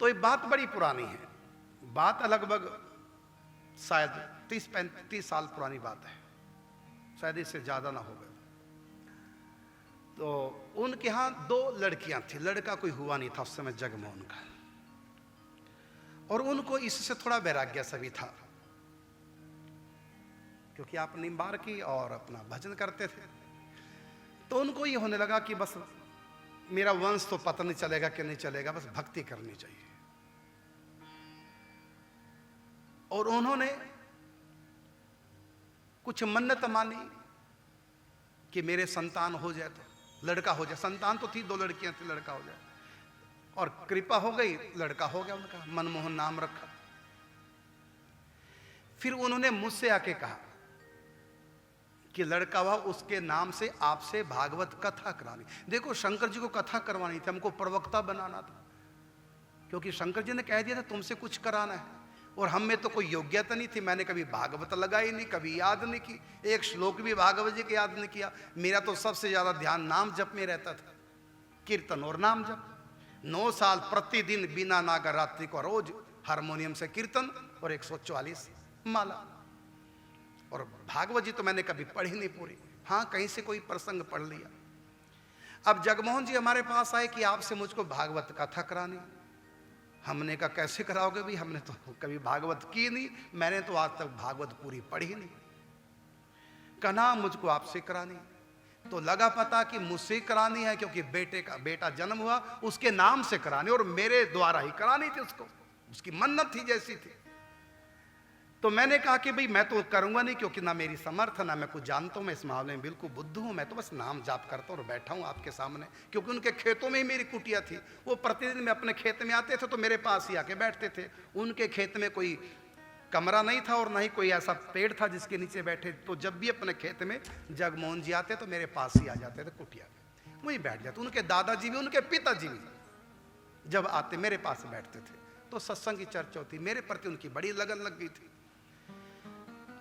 तो ये बात बड़ी पुरानी है, बात लगभग शायद 30-35 साल पुरानी बात है, शायद इससे ज्यादा ना होगा। तो उनके यहाँ 2 लड़कियां थी, लड़का कोई हुआ नहीं था उस समय जगमोहन का, और उनको इससे थोड़ा वैराग्य सभी था, क्योंकि आप निम्बार की और अपना भजन करते थे। तो उनको ये होने लगा कि बस मेरा वंश तो पता नहीं चलेगा कि नहीं चलेगा, बस भक्ति करनी चाहिए। और उन्होंने कुछ मन्नत मानी कि मेरे संतान हो जाए, तो लड़का हो जाए। संतान तो थी, 2 लड़कियां थी, लड़का हो जाए। और कृपा हो गई, लड़का हो गया उनका, मनमोहन नाम रखा। फिर उन्होंने मुझसे आके कहा कि लड़का हुआ उसके नाम से आपसे भागवत कथा करानी। देखो, शंकर जी को कथा करवानी थी, हमको प्रवक्ता बनाना था, क्योंकि शंकर जी ने कह दिया था तुमसे कुछ कराना है, और हम में तो कोई योग्यता नहीं थी। मैंने कभी भागवत लगाई नहीं, कभी याद नहीं की, एक श्लोक भी भागवत जी के याद नहीं किया। मेरा तो सबसे ज्यादा ध्यान नाम जप में रहता था, कीर्तन और नाम जप। 9 साल प्रतिदिन बिना नागा रात्रि को रोज हारमोनियम से कीर्तन और 144 माला। और भागवत जी तो मैंने कभी पढ़ी नहीं पूरी, हाँ कहीं से कोई प्रसंग पढ़ लिया। अब जगमोहन जी हमारे पास आए कि आपसे मुझको भागवत कथा करानी। हमने कहा कैसे कराओगे भी, हमने तो कभी भागवत की नहीं, मैंने तो आज तक भागवत पूरी पढ़ी नहीं। कहना मुझको आपसे करानी। तो लगा पता कि मुझसे करानी है, क्योंकि बेटा जन्म हुआ उसके नाम से करानी, और मेरे द्वारा ही करानी थी उसको, उसकी मन्नत थी जैसी थी। तो मैंने कहा कि भाई मैं तो करूंगा नहीं, क्योंकि ना मेरी समर्थ, ना मैं कुछ जानता हूं, मैं इस मामले में बिल्कुल बुद्धू हूं। मैं तो बस नाम जाप करता हूं और बैठा हूं आपके सामने, क्योंकि उनके खेतों में ही मेरी कुटिया थी। वो प्रतिदिन में अपने खेत में आते थे तो मेरे पास ही आके बैठते थे। उनके खेत में कोई कमरा नहीं था और ना ही कोई ऐसा पेड़ था जिसके नीचे बैठे। तो जब भी अपने खेत में जगमोहन जी आते तो मेरे पास ही आ जाते थे कुटिया में, वहीं बैठ जाते। उनके दादाजी भी, उनके पिताजी भी जब आते मेरे पास बैठते थे, तो सत्संग की चर्चा होती। मेरे प्रति उनकी बड़ी लगन लग गई थी।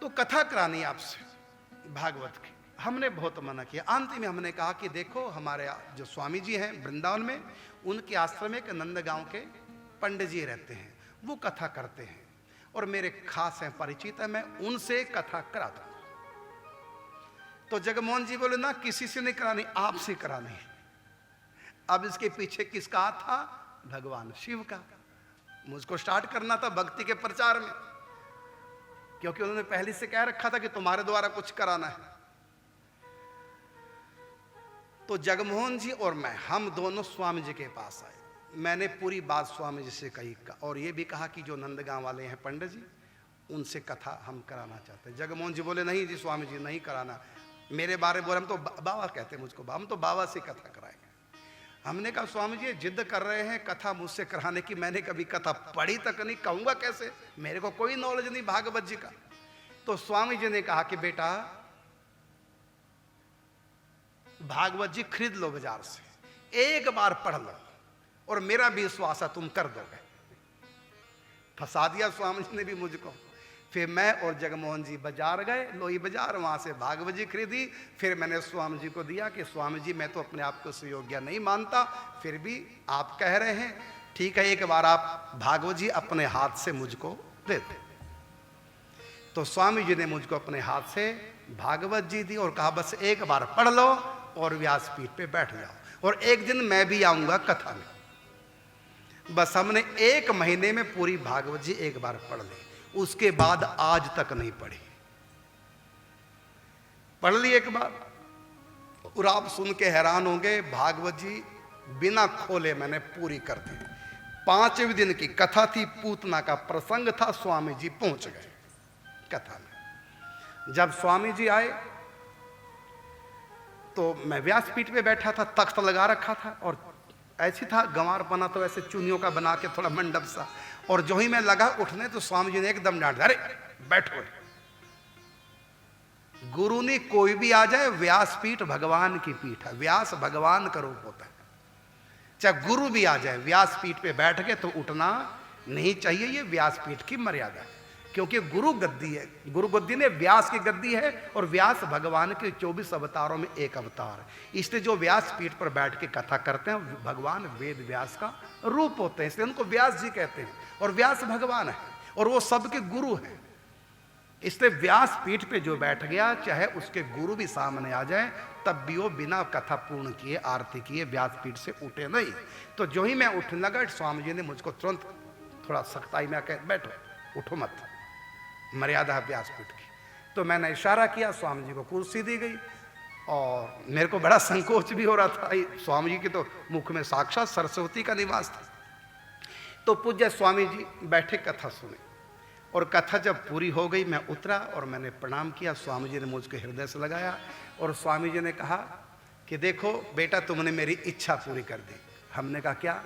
तो कथा करानी आपसे भागवत की, हमने बहुत मना किया। अंत में हमने कहा कि देखो, हमारे जो स्वामी जी हैं वृंदावन में, उनके आश्रम में एक नंदगांव के पंडित जी रहते हैं, वो कथा करते हैं और मेरे खास हैं, परिचित है, मैं उनसे कथा कराता हूं। तो जगमोहन जी बोले ना किसी से नहीं करानी, आपसे करानी। अब इसके पीछे किसका हाथ था? भगवान शिव का। मुझको स्टार्ट करना था भक्ति के प्रचार में, क्योंकि उन्होंने पहले से कह रखा था कि तुम्हारे द्वारा कुछ कराना है। तो जगमोहन जी और मैं, हम दोनों स्वामी जी के पास आए। मैंने पूरी बात स्वामी जी से कही, और ये भी कहा कि जो नंदगांव वाले हैं पंडित जी, उनसे कथा हम कराना चाहते हैं। जगमोहन जी बोले नहीं जी स्वामी जी, नहीं कराना। मेरे बारे बोले, हम तो बाबा कहते हैं मुझको, हम तो बाबा से कथा कराएंगे। हमने कहा स्वामी जी जिद कर रहे हैं कथा मुझसे कराने की, मैंने कभी कथा पढ़ी तक नहीं, कहूंगा कैसे, मेरे को कोई नॉलेज नहीं भागवत जी का। तो स्वामी जी ने कहा कि बेटा भागवत जी खरीद लो बाजार से, एक बार पढ़ लो, और मेरा भी विश्वास है तुम कर दोगे। फंसा दिया स्वामी जी ने भी मुझको। फिर मैं और जगमोहन जी बाजार गए, लोही बाजार, वहां से भागवत जी खरीदी। फिर मैंने स्वामी जी को दिया कि स्वामी जी मैं तो अपने आप को सुयोग्य नहीं मानता, फिर भी आप कह रहे हैं, ठीक है एक बार आप भागवत जी अपने हाथ से मुझको दे दे। तो स्वामी जी ने मुझको अपने हाथ से भागवत जी दी और कहा बस एक बार पढ़ लो और व्यासपीठ पे बैठ जाओ, और एक दिन मैं भी आऊंगा कथा में। बस हमने 1 महीने में पूरी भागवत जी एक बार पढ़ ली, उसके बाद आज तक नहीं पढ़ी। पढ़ ली एक बार, और आप सुन के हैरान होंगे, भागवत जी बिना खोले मैंने पूरी कर दी। 5वें दिन की कथा थी, पूतना का प्रसंग था, स्वामी जी पहुंच गए कथा में। जब स्वामी जी आए तो मैं व्यासपीठ पे बैठा था, तख्त लगा रखा था, और ऐसी था गंवार बना तो ऐसे चुनियों का बना के थोड़ा मंडप सा, और जो ही मैं लगा उठने तो स्वामी जी ने एकदम डांट, अरे बैठो। गुरु ने कोई भी आ जाए, व्यासपीठ भगवान की पीठ है, व्यास भगवान का रूप होता है। चाहे गुरु भी आ जाए व्यासपीठ पे बैठ के तो उठना नहीं चाहिए, ये व्यासपीठ की मर्यादा है। क्योंकि गुरु गद्दी है, गुरु गद्दी ने व्यास की गद्दी है, और व्यास भगवान के 24 अवतारों में एक अवतार है। इसलिए जो व्यास पीठ पर बैठ के कथा करते हैं भगवान वेद व्यास का रूप होते हैं, इसलिए उनको व्यास जी कहते हैं। और व्यास भगवान है और वो सबके गुरु हैं। इसलिए व्यास पीठ पे जो बैठ गया, चाहे उसके गुरु भी सामने आ जाए, तब भी वो बिना कथा पूर्ण किए, आरती किए व्यास पीठ से उठे नहीं। तो जो ही मैं उठने लगा, स्वामी जी ने मुझको तुरंत थोड़ा सख्ताई में कह, बैठो, उठो मत, मर्यादा है व्यास पीठ की। तो मैंने इशारा किया, स्वामी जी को कुर्सी दी गई, और मेरे को बड़ा संकोच भी हो रहा था। स्वामी जी के तो मुख में साक्षात सरस्वती का निवास था। तो पूज्य स्वामी जी बैठे, कथा सुने, और कथा जब पूरी हो गई, मैं उतरा और मैंने प्रणाम किया। स्वामी जी ने मुझको हृदय से लगाया, और स्वामी जी ने कहा कि देखो बेटा, तुमने मेरी इच्छा पूरी कर दी। हमने कहा क्या?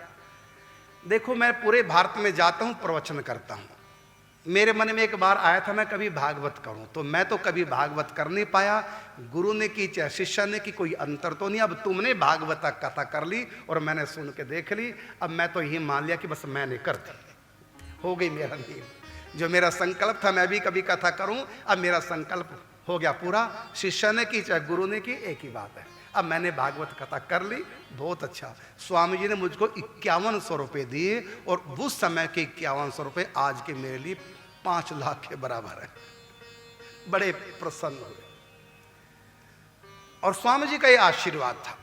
देखो, मैं पूरे भारत में जाता हूँ, प्रवचन करता हूँ। मेरे मन में एक बार आया था मैं कभी भागवत करूं, तो मैं तो कभी भागवत कर नहीं पाया। गुरु ने की चाहे शिष्य ने की, कोई अंतर तो नहीं। अब तुमने भागवत कथा कर ली और मैंने सुन के देख ली, अब मैं तो यही मान लिया कि बस मैंने कर दी, हो गई मेरा नियम। जो मेरा संकल्प था मैं भी कभी कथा करूं, अब मेरा संकल्प हो गया पूरा। शिष्य ने की चाहे गुरु ने की, एक ही बात है। अब मैंने भागवत कथा कर ली, बहुत अच्छा। स्वामी जी ने मुझको 5100 रुपये दिए, और उस समय के 5100 रुपये आज के मेरे लिए 5 लाख के बराबर है। बड़े प्रसन्न हुए, और स्वामी जी का ये आशीर्वाद था।